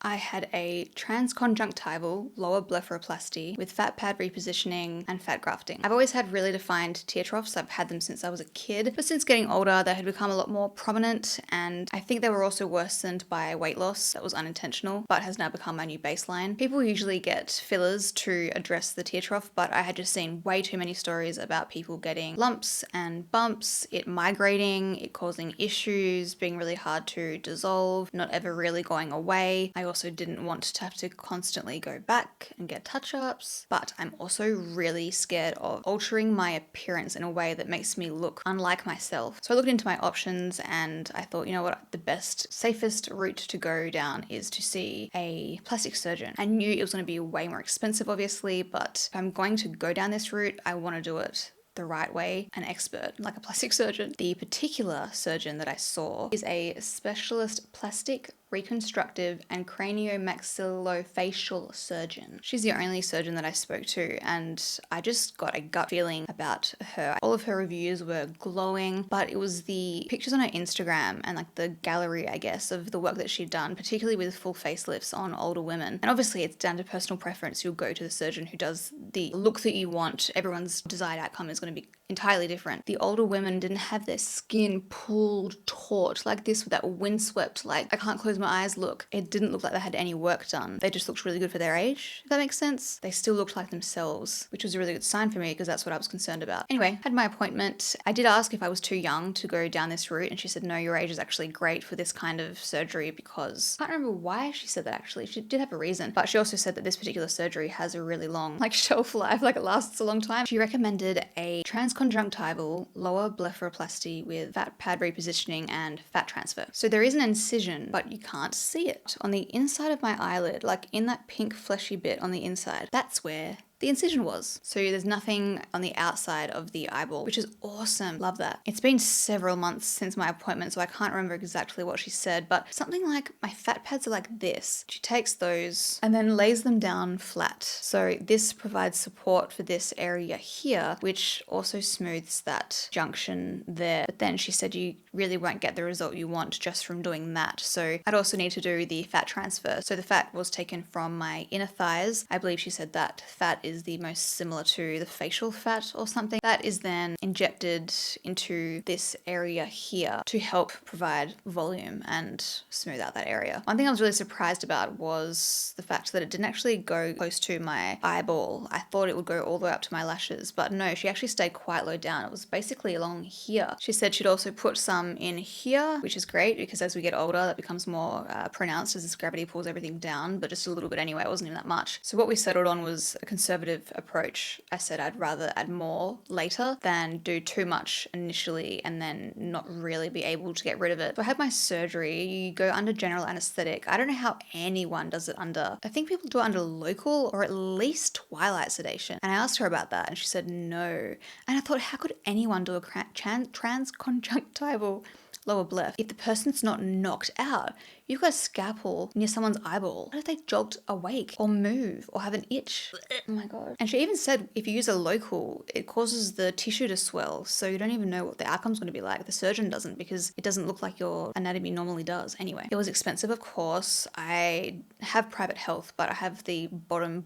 I had a transconjunctival lower blepharoplasty with fat pad repositioning and fat grafting. I've always had really defined tear troughs. I've had them since I was a kid, but since getting older, they had become a lot more prominent, and I think they were also worsened by weight loss that was unintentional, but has now become my new baseline. People usually get fillers to address the tear trough, but I had just seen way too many stories about people getting lumps and bumps, it migrating, it causing issues, being really hard to dissolve, not ever really going away. I also didn't want to have to constantly go back and get touch-ups, but I'm also really scared of altering my appearance in a way that makes me look unlike myself. So I looked into my options and I thought, you know what, the best, safest route to go down is to see a plastic surgeon. I knew it was going to be way more expensive, obviously, but if I'm going to go down this route, I want to do it the right way, an expert, like a plastic surgeon. The particular surgeon that I saw is a specialist plastic, reconstructive and craniomaxillofacial surgeon. She's the only surgeon that I spoke to, and I just got a gut feeling about her. All of her reviews were glowing, but it was the pictures on her Instagram and like the gallery, I guess, of the work that she'd done, particularly with full facelifts on older women. And obviously it's down to personal preference. You'll go to the surgeon who does the look that you want. Everyone's desired outcome is going to be entirely different. The older women didn't have their skin pulled taut like this with that windswept, like I can't close my eyes look. It didn't look like they had any work done. They just looked really good for their age, if that makes sense. They still looked like themselves, which was a really good sign for me because that's what I was concerned about. Anyway, had my appointment. I did ask if I was too young to go down this route, and she said, no, your age is actually great for this kind of surgery because I can't remember why she said that actually. She did have a reason, but she also said that this particular surgery has a really long shelf life, like it lasts a long time. She recommended a transconjunctival lower blepharoplasty with fat pad repositioning and fat transfer. So there is an incision, but you can't see it. On the inside of my eyelid, like in that pink fleshy bit on the inside, that's where the incision was. So there's nothing on the outside of the eyeball, which is awesome. Love that. It's been several months since my appointment, so I can't remember exactly what she said, but something like my fat pads are like this. She takes those and then lays them down flat. So this provides support for this area here, which also smooths that junction there. But then she said you really won't get the result you want just from doing that. So I'd also need to do the fat transfer. So the fat was taken from my inner thighs. I believe she said that fat is the most similar to the facial fat or something. That is then injected into this area here to help provide volume and smooth out that area. One thing I was really surprised about was the fact that it didn't actually go close to my eyeball. I thought it would go all the way up to my lashes, but no, she actually stayed quite low down. It was basically along here. She said she'd also put some in here, which is great because as we get older, that becomes more pronounced as this gravity pulls everything down, but just a little bit anyway. It wasn't even that much. So what we settled on was a conservative approach. I said I'd rather add more later than do too much initially and then not really be able to get rid of it. So I had my surgery. You go under general anesthetic. I don't know how anyone does it under. I think people do it under local or at least twilight sedation. And I asked her about that and she said no. And I thought, how could anyone do a transconjunctival lower blep if the person's not knocked out? You've got a scalpel near someone's eyeball. What if they jogged awake or move or have an itch? Oh my God. And she even said if you use a local, it causes the tissue to swell. So you don't even know what the outcome's going to be like. The surgeon doesn't because it doesn't look like your anatomy normally does. Anyway, it was expensive, of course. I have private health, but I have the bottom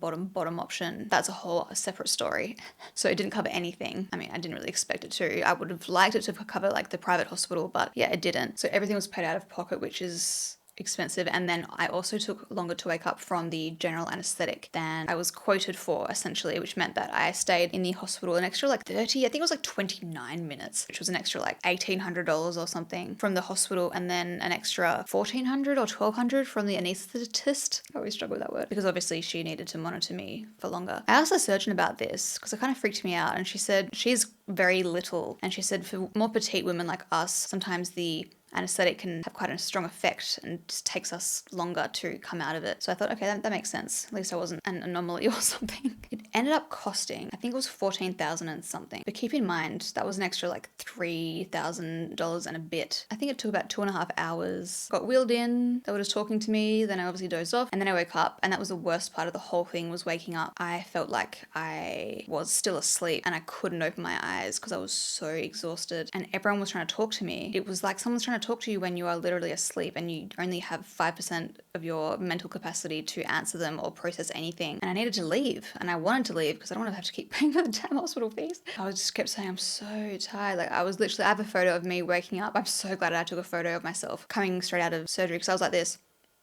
option. That's a whole separate story. So it didn't cover anything. I mean, I didn't really expect it to. I would have liked it to cover like the private hospital, but yeah, it didn't. So everything was paid out of pocket, which is expensive. And then I also took longer to wake up from the general anesthetic than I was quoted for, essentially, which meant that I stayed in the hospital an extra 30, I think it was 29 minutes, which was an extra $1,800 or something from the hospital, and then an extra $1,400 or $1,200 from the anesthetist. I always struggle with that word because obviously she needed to monitor me for longer. I asked the surgeon about this because it kind of freaked me out, and she said she's very little, and she said for more petite women like us, sometimes the anesthetic can have quite a strong effect and just takes us longer to come out of it. So I thought, okay, that makes sense. At least I wasn't an anomaly or something. It ended up costing, I think it was $14,000 and something. But keep in mind, that was an extra $3,000 and a bit. I think it took about 2.5 hours. Got wheeled in, they were just talking to me, then I obviously dozed off, and then I woke up, and that was the worst part of the whole thing, was waking up. I felt like I was still asleep and I couldn't open my eyes because I was so exhausted, and everyone was trying to talk to me. It was like someone's trying to talk to you when you are literally asleep and you only have 5% of your mental capacity to answer them or process anything. And I needed to leave, and I wanted to leave because I don't want to have to keep paying for the damn hospital fees. I was just kept saying, I'm so tired. Like, I was literally, I have a photo of me waking up. I'm so glad I took a photo of myself coming straight out of surgery because I was like this.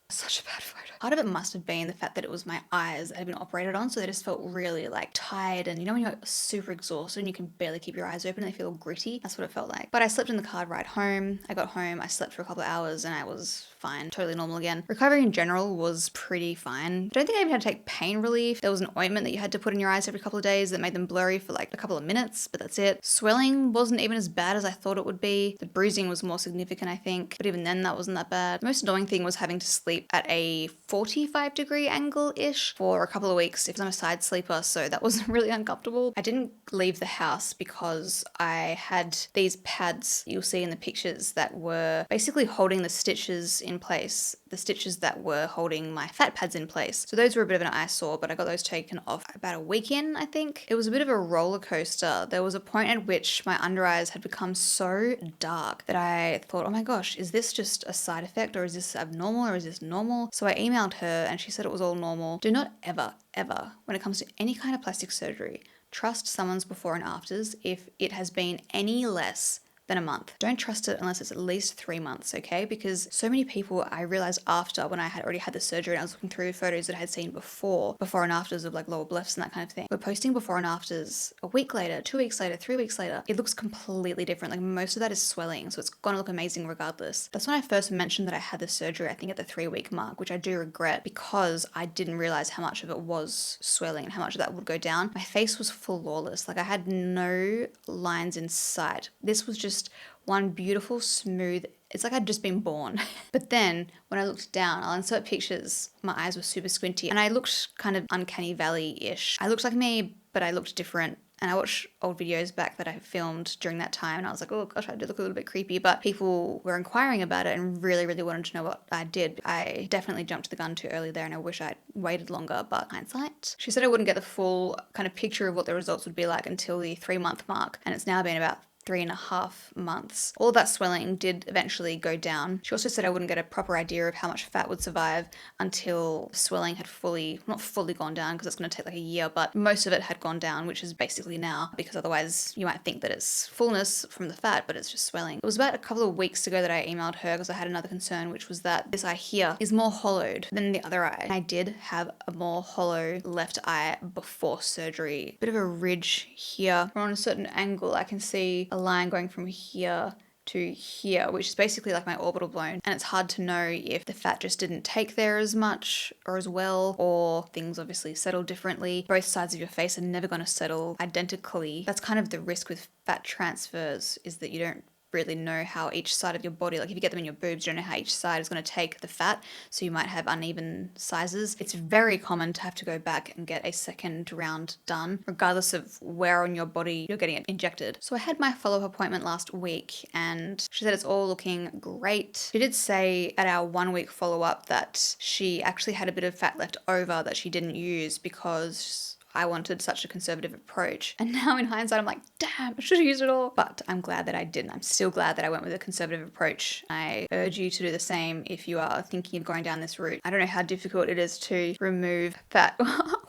Such a bad photo. Part of it must have been the fact that it was my eyes that had been operated on, so they just felt really like tired, and you know when you're super exhausted and you can barely keep your eyes open and they feel gritty? That's what it felt like. But I slept in the car ride home. I got home, I slept for a couple of hours, and I was fine, totally normal again. Recovery in general was pretty fine. I don't think I even had to take pain relief. There was an ointment that you had to put in your eyes every couple of days that made them blurry for like a couple of minutes, but that's it. Swelling wasn't even as bad as I thought it would be. The bruising was more significant, I think, but even then that wasn't that bad. The most annoying thing was having to sleep at a 45-degree angle-ish for a couple of weeks if I'm a side sleeper, so that was really uncomfortable. I didn't leave the house because I had these pads you'll see in the pictures that were basically holding the stitches in place, the stitches that were holding my fat pads in place. So those were a bit of an eyesore, but I got those taken off about a week in, I think. It was a bit of a roller coaster. There was a point at which my under eyes had become so dark that I thought, oh my gosh, is this just a side effect, or is this abnormal, or is this normal? So I emailed her and she said it was all normal. Do not ever, ever, when it comes to any kind of plastic surgery, trust someone's before and afters if it has been any less than a month. Don't trust it unless it's at least 3 months, okay? Because so many people, I realized after, when I had already had the surgery and I was looking through photos that I had seen before and afters of like lower blephs and that kind of thing, we're posting before and afters a week later, 2 weeks later, 3 weeks later. It looks completely different. Like most of that is swelling, so it's gonna look amazing regardless. That's when I first mentioned that I had the surgery, I think at the 3-week mark, which I do regret because I didn't realize how much of it was swelling and how much of that would go down. My face was flawless. Like I had no lines in sight. This was just one beautiful, smooth, it's like I'd just been born. But then when I looked down, I'll insert pictures, my eyes were super squinty and I looked kind of uncanny valley-ish. I looked like me, but I looked different. And I watched old videos back that I filmed during that time and I was like, oh gosh, I did look a little bit creepy, but people were inquiring about it and really, really wanted to know what I did. I definitely jumped the gun too early there and I wish I'd waited longer, but hindsight. She said I wouldn't get the full kind of picture of what the results would be like until the 3-month mark, and it's now been about 3.5 months. All that swelling did eventually go down. She also said I wouldn't get a proper idea of how much fat would survive until swelling had not fully gone down because it's going to take like a year, but most of it had gone down, which is basically now, because otherwise you might think that it's fullness from the fat, but it's just swelling. It was about a couple of weeks ago that I emailed her because I had another concern, which was that this eye here is more hollowed than the other eye. I did have a more hollow left eye before surgery. Bit of a ridge here. From on a certain angle, I can see a line going from here to here, which is basically like my orbital bone, and it's hard to know if the fat just didn't take there as much or as well, or things obviously settle differently. Both sides of your face are never going to settle identically. That's kind of the risk with fat transfers, is that you don't really know how each side of your body, like if you get them in your boobs, you don't know how each side is going to take the fat, so you might have uneven sizes. It's very common to have to go back and get a second round done, regardless of where on your body you're getting it injected. So I had my follow-up appointment last week and she said it's all looking great. She did say at our 1-week follow-up that she actually had a bit of fat left over that she didn't use because I wanted such a conservative approach. And now in hindsight, I'm like, damn, I should have used it all. But I'm glad that I didn't. I'm still glad that I went with a conservative approach. I urge you to do the same if you are thinking of going down this route. I don't know how difficult it is to remove fat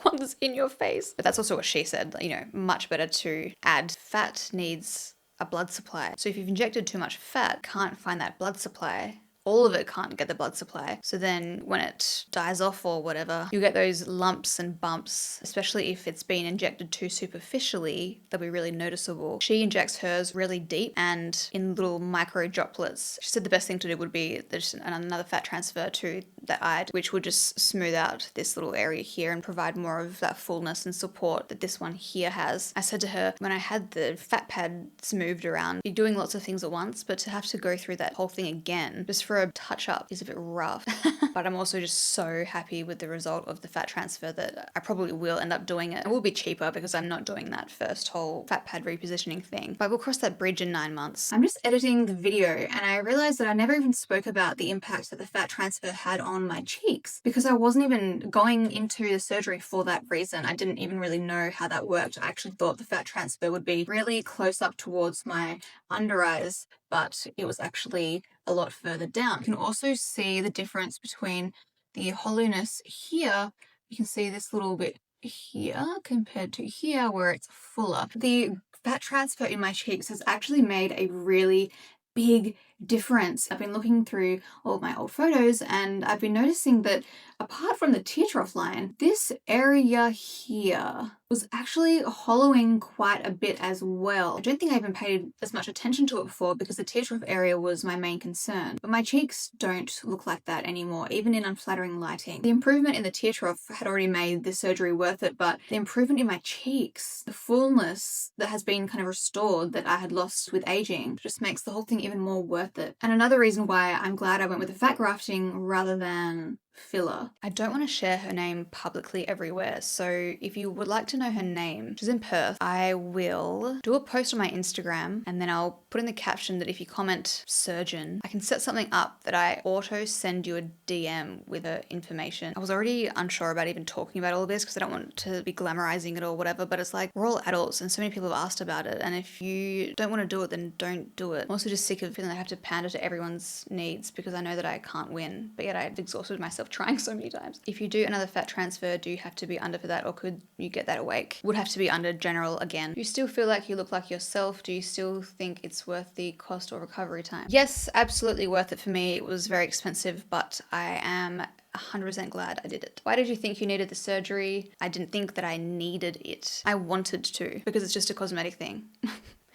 once in your face, but that's also what she said. You know, much better to add. Fat needs a blood supply. So if you've injected too much fat, can't find that blood supply, all of it can't get the blood supply. So then when it dies off or whatever, you get those lumps and bumps, especially if it's been injected too superficially, they'll be really noticeable. She injects hers really deep and in little micro droplets. She said the best thing to do would be just another fat transfer to that eye, which would just smooth out this little area here and provide more of that fullness and support that this one here has. I said to her, when I had the fat pads moved around, you're doing lots of things at once, but to have to go through that whole thing again, just for a touch up, is a bit rough. But I'm also just so happy with the result of the fat transfer that I probably will end up doing it. It will be cheaper because I'm not doing that first whole fat pad repositioning thing, but we'll cross that bridge in 9 months. I'm just editing the video and I realized that I never even spoke about the impact that the fat transfer had on my cheeks because I wasn't even going into the surgery for that reason. I didn't even really know how that worked. I actually thought the fat transfer would be really close up towards my under eyes, but it was actually a lot further down. You can also see the difference between the hollowness here. You can see this little bit here compared to here where it's fuller. The fat transfer in my cheeks has actually made a really big difference. I've been looking through all of my old photos and I've been noticing that apart from the tear trough line, this area here was actually hollowing quite a bit as well. I don't think I even paid as much attention to it before because the tear trough area was my main concern. But my cheeks don't look like that anymore, even in unflattering lighting. The improvement in the tear trough had already made the surgery worth it, but the improvement in my cheeks, the fullness that has been kind of restored that I had lost with aging, just makes the whole thing even more worth it. And another reason why I'm glad I went with the fat grafting rather than filler. I don't want to share her name publicly everywhere, so if you would like to know her name, she's in Perth, I will do a post on my Instagram and then I'll put in the caption that if you comment surgeon, I can set something up that I auto send you a DM with her information. I was already unsure about even talking about all of this because I don't want to be glamorizing it or whatever, but it's like we're all adults and so many people have asked about it, and if you don't want to do it, then don't do it. I'm also just sick of feeling I have to pander to everyone's needs because I know that I can't win, but yet I've exhausted myself trying so many times. If you do another fat transfer, do you have to be under for that, or could you get that awake? Would have to be under general again. Do you still feel like you look like yourself? Do you still think it's worth the cost or recovery time? Yes, absolutely worth it for me. It was very expensive, but I am 100% glad I did it. Why did you think you needed the surgery? I didn't think that I needed it. I wanted to, because it's just a cosmetic thing.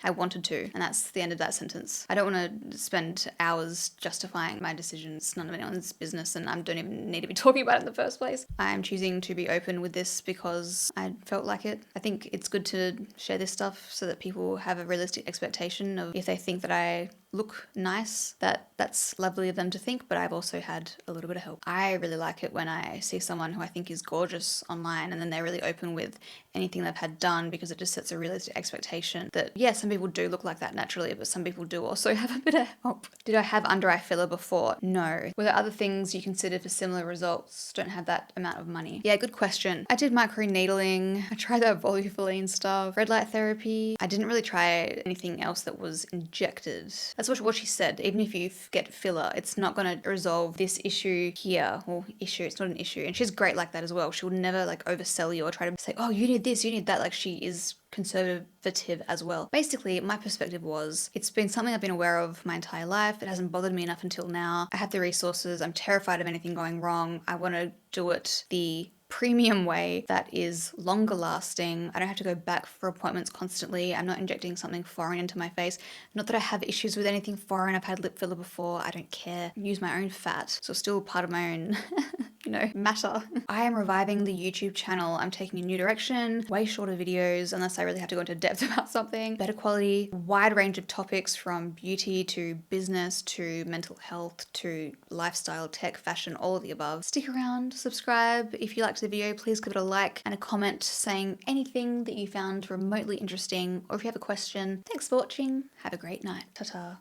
I wanted to, and that's the end of that sentence. I don't want to spend hours justifying my decisions. None of anyone's business, and I don't even need to be talking about it in the first place. I'm choosing to be open with this because I felt like it. I think it's good to share this stuff so that people have a realistic expectation of if they think that I look nice, that's lovely of them to think, but I've also had a little bit of help. I really like it when I see someone who I think is gorgeous online and then they're really open with anything they've had done, because it just sets a realistic expectation that, yeah, some people do look like that naturally, but some people do also have a bit of help. Did I have under eye filler before? No. Were there other things you considered for similar results? Don't have that amount of money. Yeah, good question. I did microneedling. I tried that volufiline stuff. Red light therapy. I didn't really try anything else that was injected. That's what she said. Even if you get filler, it's not going to resolve this issue here. Well, issue, it's not an issue. And she's great like that as well. She'll never like oversell you or try to say, oh, you need this, you need that. Like, she is conservative as well. Basically, my perspective was, it's been something I've been aware of my entire life. It hasn't bothered me enough until now. I have the resources. I'm terrified of anything going wrong. I want to do it the premium way that is longer lasting. I don't have to go back for appointments constantly. I'm not injecting something foreign into my face. Not that I have issues with anything foreign. I've had lip filler before. I don't care. I use my own fat, so it's still part of my own matter. I am reviving the YouTube channel. I'm taking a new direction, way shorter videos unless I really have to go into depth about something, better quality, wide range of topics from beauty to business to mental health to lifestyle, tech, fashion, all of the above. Stick around, subscribe. If you liked the video, please give it a like and a comment saying anything that you found remotely interesting, or if you have a question. Thanks for watching. Have a great night. Ta-ta.